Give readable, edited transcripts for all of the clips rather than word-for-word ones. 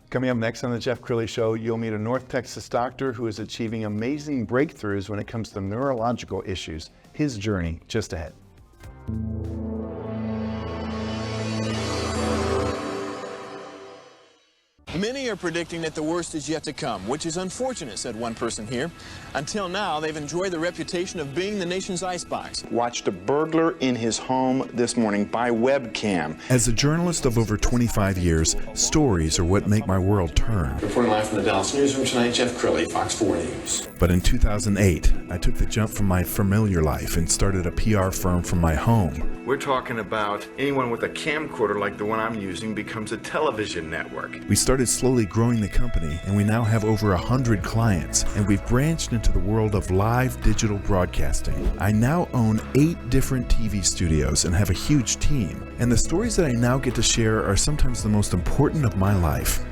Coming up next on the Jeff Crilley Show, you'll meet a North Texas doctor who is achieving amazing breakthroughs when it comes to neurological issues. His journey just ahead. Many are predicting that the worst is yet to come, which is unfortunate, said one person here. Until now, they've enjoyed the reputation of being the nation's icebox. Watched a burglar in his home this morning by webcam. As a journalist of over 25 years, stories are what make my world turn. Reporting live from the Dallas newsroom tonight, Jeff Crilley, Fox 4 News. But in 2008, I took the jump from my familiar life and started a PR firm from my home. We're talking about anyone with a camcorder like the one I'm using becomes a television network. We started slowly growing the company, and we now have over 100 clients, and we've branched into the world of live digital broadcasting. I now own 8 different TV studios and have a huge team, and the stories that I now get to share are sometimes the most important of my life.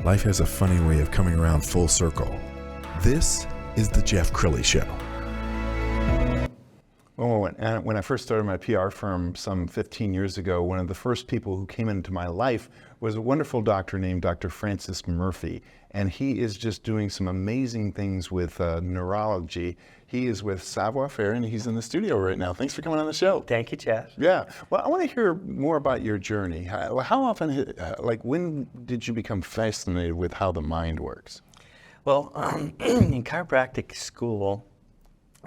Life has a funny way of coming around full circle. This is the Jeff Crilley Show. Well, when I first started my PR firm some 15 years ago, one of the first people who came into my life was a wonderful doctor named Dr. Francis Murphy, and he is just doing some amazing things with neurology. He is with Savoir Faire, and he's in the studio right now. Thanks for coming on the show. Thank you, Jeff. Yeah. Well, I want to hear more about your journey. How often, when did you become fascinated with how the mind works? Well, in chiropractic school,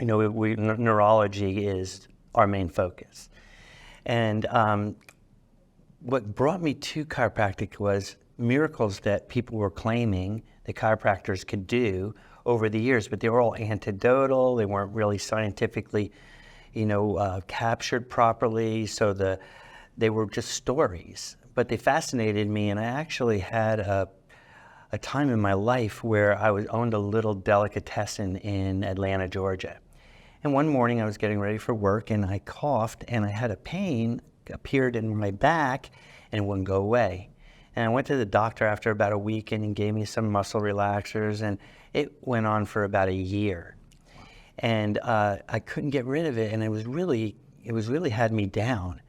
you know, neurology is our main focus. And what brought me to chiropractic was miracles that people were claiming that chiropractors could do over the years, but they were all anecdotal. They weren't really scientifically, captured properly. So they were just stories, but they fascinated me. And I actually had a time in my life where I owned a little delicatessen in Atlanta, Georgia. And one morning I was getting ready for work and I coughed and I had a pain appeared in my back and it wouldn't go away. And I went to the doctor after about a week and he gave me some muscle relaxers, and it went on for about a year. And I couldn't get rid of it, and it was really had me down.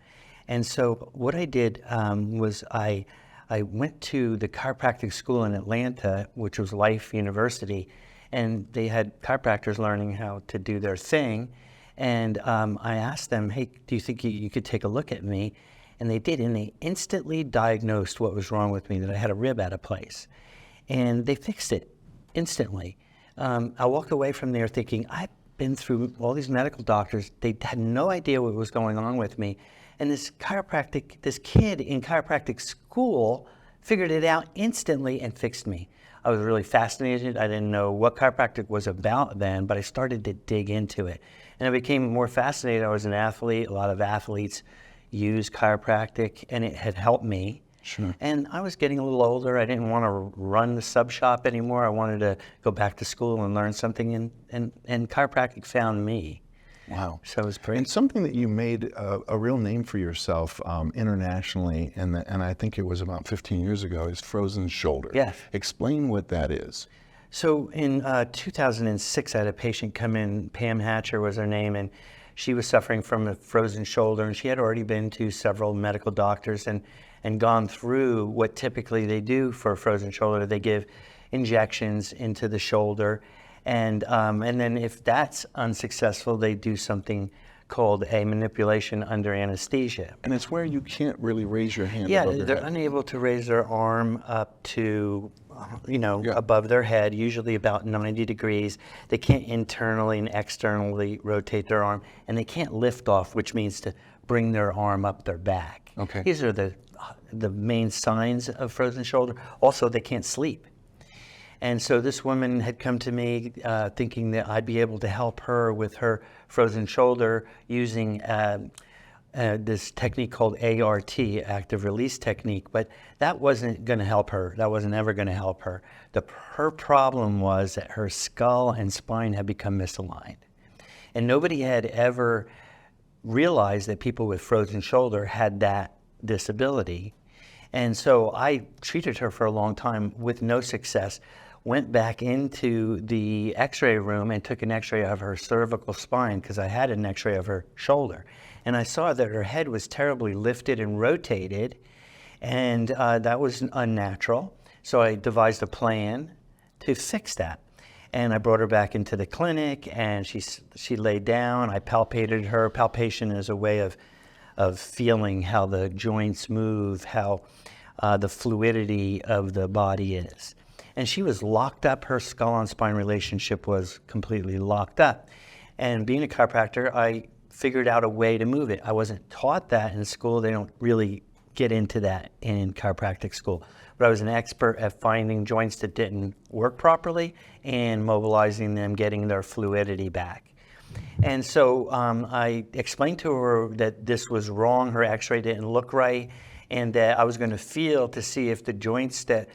And so what I did was I went to the chiropractic school in Atlanta, which was Life University, and they had chiropractors learning how to do their thing. And I asked them, hey, do you think you could take a look at me? And they did, and they instantly diagnosed what was wrong with me, that I had a rib out of place. And they fixed it instantly. I walked away from there thinking, I've been through all these medical doctors. They had no idea what was going on with me. And this kid in chiropractic school figured it out instantly and fixed me. I was really fascinated. I didn't know what chiropractic was about then, but I started to dig into it. And I became more fascinated. I was an athlete. A lot of athletes use chiropractic, and it had helped me. Sure. And I was getting a little older. I didn't want to run the sub shop anymore. I wanted to go back to school and learn something, and chiropractic found me. Wow. So it was great. And something that you made a real name for yourself internationally, and I think it was about 15 years ago, is frozen shoulder. Yes. Explain what that is. So in 2006, I had a patient come in. Pam Hatcher was her name, and she was suffering from a frozen shoulder, and she had already been to several medical doctors and gone through what typically they do for a frozen shoulder. They give injections into the shoulder, and then if that's unsuccessful, they do something called a manipulation under anesthesia. And it's where you can't really raise your hand Yeah, above your they're head. unable to raise their arm up to, above their head, usually about 90 degrees. They can't internally and externally rotate their arm, and they can't lift off, which means to bring their arm up their back. Okay. These are the main signs of frozen shoulder. Also, they can't sleep. And so this woman had come to me thinking that I'd be able to help her with her frozen shoulder using this technique called ART, active release technique, but that wasn't going to help her. That wasn't ever going to help her. Her problem was that her skull and spine had become misaligned. And nobody had ever realized that people with frozen shoulder had that disability. And so I treated her for a long time with no success. Went back into the x-ray room and took an x-ray of her cervical spine because I had an x-ray of her shoulder. And I saw that her head was terribly lifted and rotated, and that was unnatural. So I devised a plan to fix that. And I brought her back into the clinic, and she laid down. I palpated her. Palpation is a way of feeling how the joints move, how the fluidity of the body is. And she was locked up. Her skull and spine relationship was completely locked up. And being a chiropractor, I figured out a way to move it. I wasn't taught that in school. They don't really get into that in chiropractic school. But I was an expert at finding joints that didn't work properly and mobilizing them, getting their fluidity back. And so I explained to her that this was wrong, her x-ray didn't look right, and that I was going to feel to see if the joints that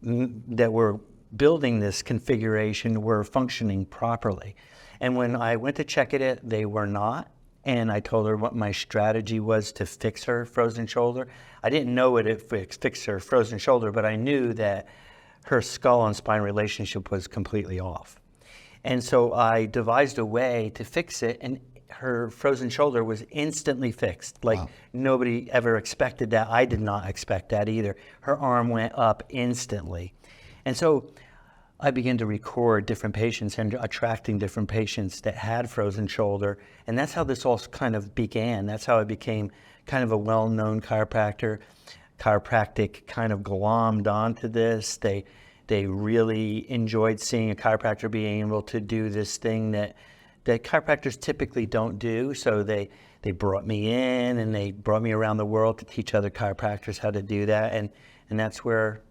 were building this configuration were functioning properly. And when I went to check it, they were not. And I told her what my strategy was to fix her frozen shoulder. I didn't know it would fix her frozen shoulder, but I knew that her skull and spine relationship was completely off. And so I devised a way to fix it, and her frozen shoulder was instantly fixed. Like, wow. Nobody ever expected that. I did not expect that either. Her arm went up instantly. And so I began to record different patients and attracting different patients that had frozen shoulder. And that's how this all kind of began. That's how I became kind of a well-known chiropractor. Chiropractic kind of glommed onto this. They really enjoyed seeing a chiropractor being able to do this thing that chiropractors typically don't do. So they brought me in, and they brought me around the world to teach other chiropractors how to do that. And that's where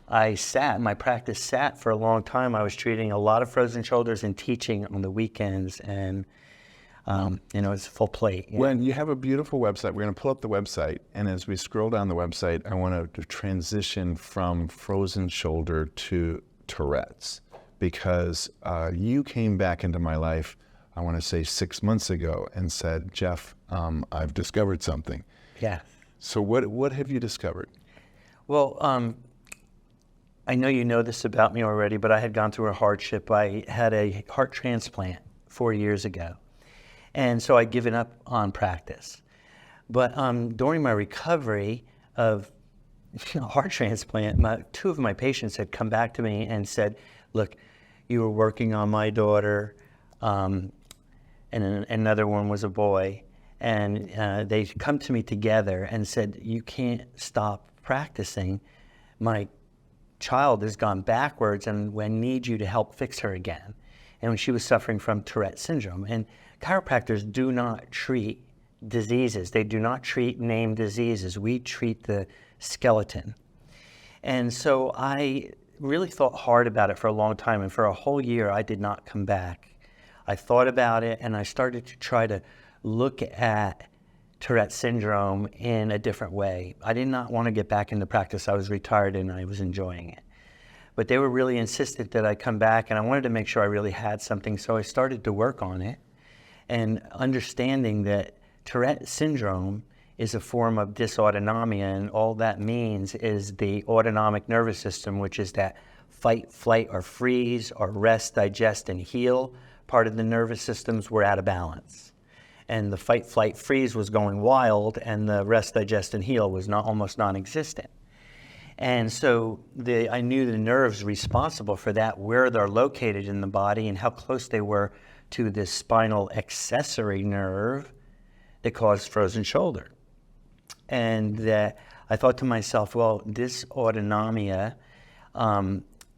I sat. My practice sat for a long time. I was treating a lot of frozen shoulders and teaching on the weekends, and it's full plate. Yeah. When you have a beautiful website, we're going to pull up the website, and as we scroll down the website, I want to transition from frozen shoulder to Tourette's, because you came back into my life, I want to say 6 months ago, and said, Jeff, I've discovered something. Yeah. So what have you discovered? Well, I know you know this about me already, but I had gone through a hardship. I had a heart transplant 4 years ago. And so I'd given up on practice. But during my recovery of heart transplant, two of my patients had come back to me and said, look, you were working on my daughter, and another one was a boy. And they come to me together and said, you can't stop practicing. My child has gone backwards, and we need you to help fix her again. And when she was suffering from Tourette syndrome. And chiropractors do not treat diseases. They do not treat named diseases. We treat the skeleton. And so I really thought hard about it for a long time, and for a whole year I did not come back. I thought about it, and I started to try to look at Tourette syndrome in a different way. I did not want to get back into practice. I was retired and I was enjoying it. But they were really insistent that I come back, and I wanted to make sure I really had something, so I started to work on it, and understanding that Tourette syndrome is a form of dysautonomia, and all that means is the autonomic nervous system, which is that fight, flight, or freeze, or rest, digest, and heal part of the nervous systems were out of balance. And the fight, flight, freeze was going wild, and the rest, digest, and heal was almost non-existent. And so I knew the nerves responsible for that, where they're located in the body, and how close they were to the spinal accessory nerve that caused frozen shoulder. And I thought to myself, well, dysautonomia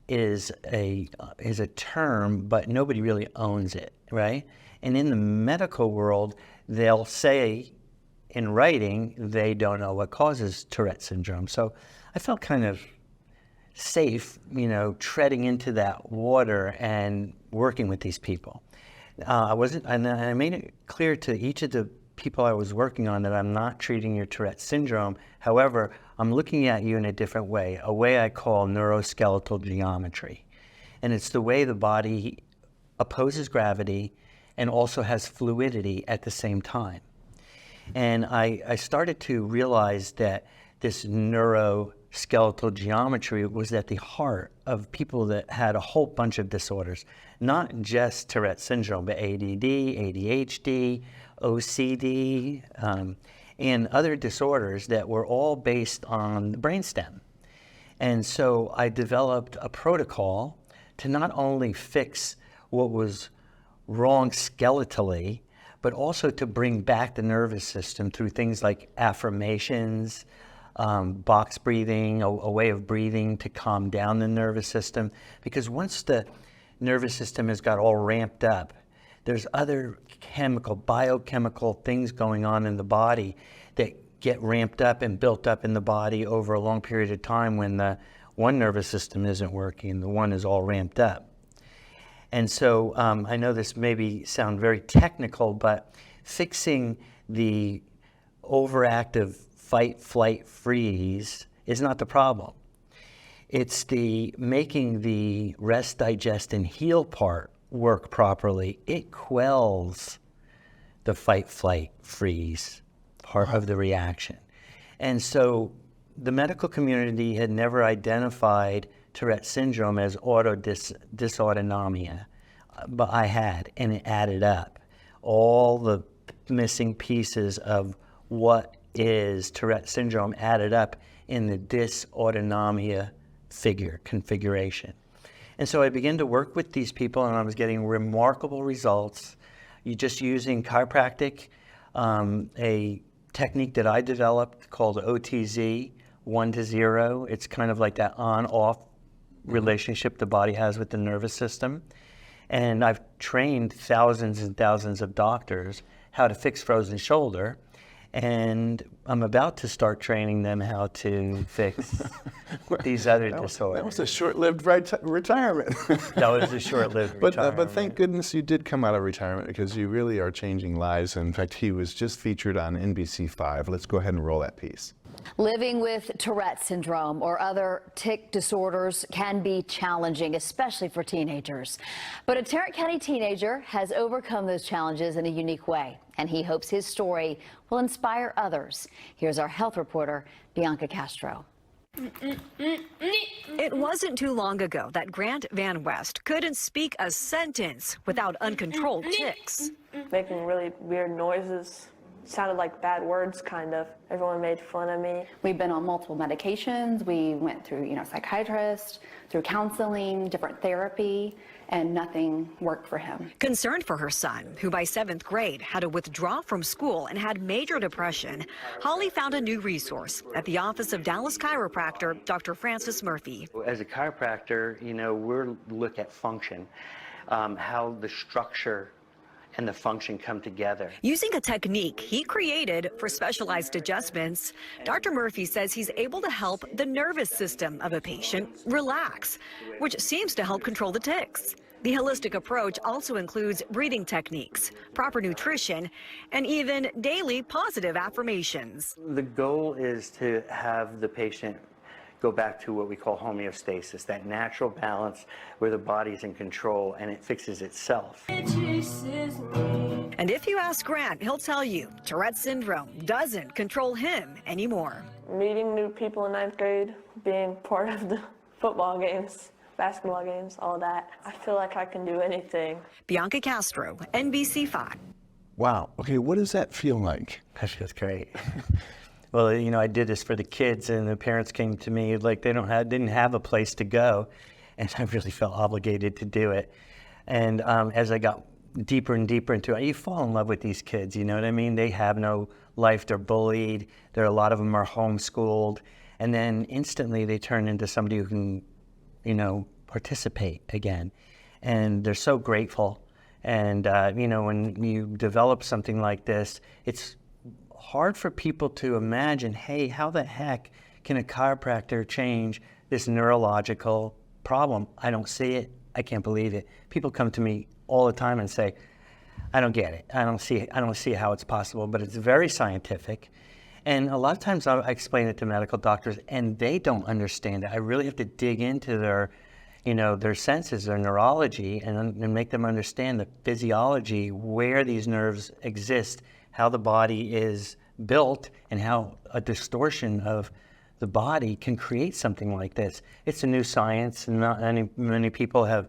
is a term, but nobody really owns it, right? And in the medical world, they'll say in writing they don't know what causes Tourette syndrome. So I felt kind of safe, treading into that water and working with these people. And I made it clear to each of the people I was working on that I'm not treating your Tourette syndrome. However, I'm looking at you in a different way, a way I call neuroskeletal geometry. And it's the way the body opposes gravity and also has fluidity at the same time. And I started to realize that this neuroskeletal geometry was at the heart of people that had a whole bunch of disorders, not just Tourette syndrome, but ADD, ADHD, OCD, and other disorders that were all based on the brainstem. And so I developed a protocol to not only fix what was wrong skeletally, but also to bring back the nervous system through things like affirmations, box breathing, a way of breathing to calm down the nervous system. Because once the nervous system has got all ramped up, there's other biochemical things going on in the body that get ramped up and built up in the body over a long period of time when the one nervous system isn't working, the one is all ramped up. And so I know this maybe sound very technical, but fixing the overactive fight, flight, freeze is not the problem. It's the making the rest, digest, and heal part work properly. It quells the fight, flight, freeze part of the reaction. And so the medical community had never identified Tourette syndrome as dysautonomia, but I had, and it added up. All the missing pieces of what is Tourette syndrome added up in the dysautonomia configuration. And so I began to work with these people, and I was getting remarkable results. You just using chiropractic, a technique that I developed called OTZ, 1 to 0. It's kind of like that on-off relationship the body has with the nervous system. And I've trained thousands and thousands of doctors how to fix frozen shoulder. And I'm about to start training them how to fix these other disorders. That was a short-lived retirement. That was a short-lived retirement. But thank goodness you did come out of retirement, because you really are changing lives. In fact, he was just featured on NBC5. Let's go ahead and roll that piece. Living with Tourette syndrome or other tic disorders can be challenging, especially for teenagers. But a Tarrant County teenager has overcome those challenges in a unique way, and he hopes his story will inspire others. Here's our health reporter, Bianca Castro. It wasn't too long ago that Grant Van West couldn't speak a sentence without uncontrolled tics. Making really weird noises. Sounded like bad words, kind of. Everyone made fun of me. We've been on multiple medications. We went through, psychiatrists, through counseling, different therapy, and nothing worked for him. Concerned for her son, who by 7th grade had to withdraw from school and had major depression, Holly found a new resource at the office of Dallas chiropractor Dr. Francis Murphy. As a chiropractor, we're look at function, how the structure and the function come together. Using a technique he created for specialized adjustments, Dr. Murphy says he's able to help the nervous system of a patient relax, which seems to help control the tics. The holistic approach also includes breathing techniques, proper nutrition, and even daily positive affirmations. The goal is to have the patient go back to what we call homeostasis, that natural balance where the body's in control and it fixes itself. And if you ask Grant, he'll tell you Tourette syndrome doesn't control him anymore. Meeting new people in 9th grade, being part of the football games, basketball games, all that. I feel like I can do anything. Bianca Castro, NBC5. Wow. Okay, what does that feel like? That feels great. Well, I did this for the kids, and the parents came to me like they didn't have a place to go, and I really felt obligated to do it. And as I got deeper and deeper into it, you fall in love with these kids, you know what I mean? They have no life, they're bullied, a lot of them are homeschooled, and then instantly they turn into somebody who can, participate again. And they're so grateful. And, when you develop something like this, it's hard for people to imagine, hey, how the heck can a chiropractor change this neurological problem? I don't see it. I can't believe it. People come to me all the time and say, I don't get it. I don't see how it's possible, but it's very scientific. And a lot of times I explain it to medical doctors and they don't understand it. I really have to dig into their senses, their neurology, and make them understand the physiology, where these nerves exist, how the body is built, and how a distortion of the body can create something like this. It's a new science, and not many people have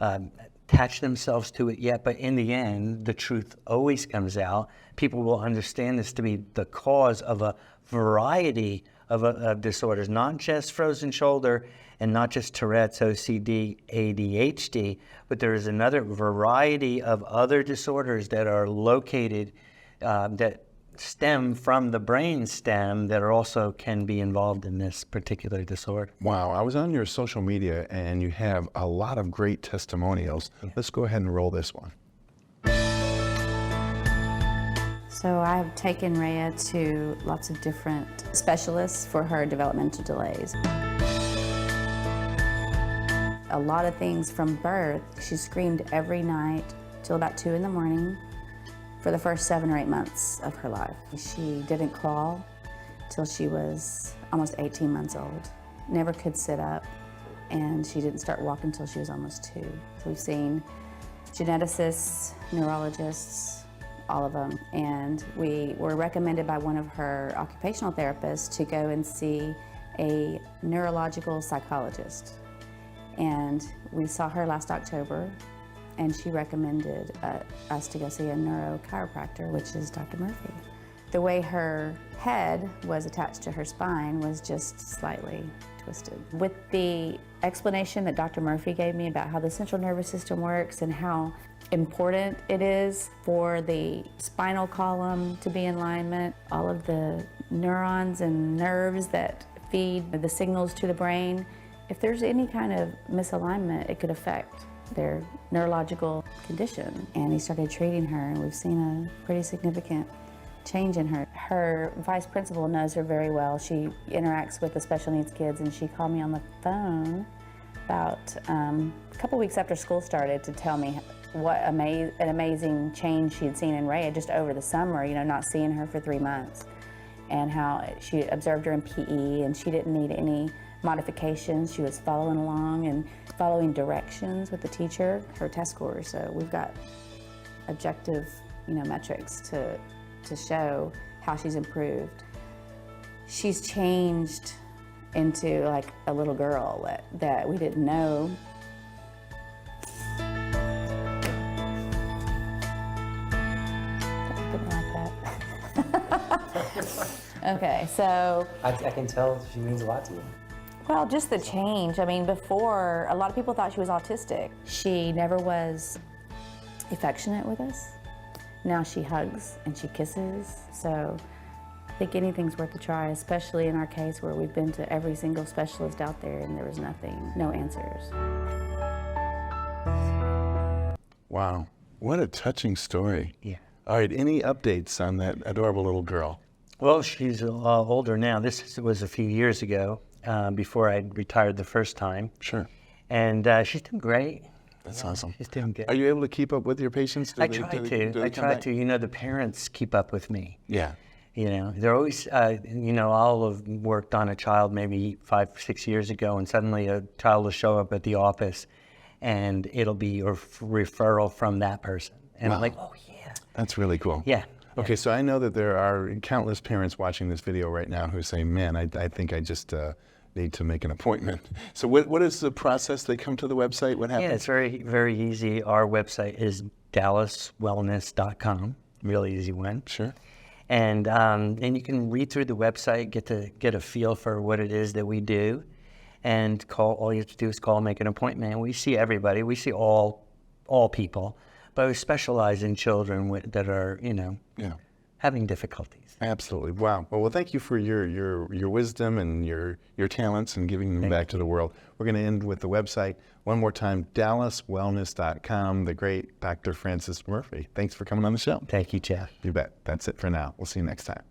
attached themselves to it yet, but in the end, the truth always comes out. People will understand this to be the cause of a variety of disorders, not just frozen shoulder and not just Tourette's, OCD, ADHD, but there is another variety of other disorders that are located, that stem from the brain stem, that are also can be involved in this particular disorder. Wow, I was on your social media and you have a lot of great testimonials. Yeah. Let's go ahead and roll this one. So I've taken Rhea to lots of different specialists for her developmental delays. A lot of things from birth. She screamed every night till about 2 in the morning for the first 7 or 8 months of her life. She didn't crawl till she was almost 18 months old. Never could sit up, and she didn't start walking till she was almost 2. So we've seen geneticists, neurologists, all of them, and we were recommended by one of her occupational therapists to go and see a neurological psychologist. And we saw her last October, and she recommended us to go see a neurochiropractor, which is Dr. Murphy. The way her head was attached to her spine was just slightly twisted. With the explanation that Dr. Murphy gave me about how the central nervous system works and how important it is for the spinal column to be in alignment, all of the neurons and nerves that feed the signals to the brain, if there's any kind of misalignment, it could affect their neurological condition. And he started treating her, and we've seen a pretty significant change in her. Her vice principal knows her very well. She interacts with the special needs kids, and she called me on the phone about a couple weeks after school started to tell me what an amazing change she had seen in Rhea just over the summer, you know, not seeing her for 3 months, and how she observed her in PE, and she didn't need any modifications. She was following along and following directions with the teacher, her test scores. So we've got objective, you know, metrics to show how she's improved. She's changed into like a little girl that we didn't know. Okay, so I can tell she means a lot to you. Well, just the change. I mean, before, a lot of people thought she was autistic. She never was affectionate with us. Now she hugs and she kisses. So I think anything's worth a try, especially in our case where we've been to every single specialist out there and there was nothing, no answers. Wow, what a touching story. Yeah. All right, any updates on that adorable little girl? Well, she's older now. This was a few years ago, before I retired the first time. Sure. And she's doing great. That's awesome. She's doing good. Are you able to keep up with your patients? I try to. You know, the parents keep up with me. Yeah. You know, they're always, you know, I'll have worked on a child maybe 5, 6 years ago, and suddenly a child will show up at the office, and it'll be a referral from that person. And Wow. I'm like, oh, yeah. That's really cool. Yeah. Okay, so I know that there are countless parents watching this video right now who say, man, I think I just need to make an appointment. So what is the process? They come to the website? What happens? Yeah, it's very, very easy. Our website is dallaswellness.com. Really easy one. Sure. And you can read through the website, get a feel for what it is that we do, and call. All you have to do is call, make an appointment. And we see everybody. We see all people, but we specialize in children that are, you know, having difficulties. Absolutely. Wow. Well, thank you for your wisdom and your talents and giving them back to the world. We're going to end with the website one more time, dallaswellness.com, the great Dr. Francis Murphy. Thanks for coming on the show. Thank you, Jeff. You bet. That's it for now. We'll see you next time.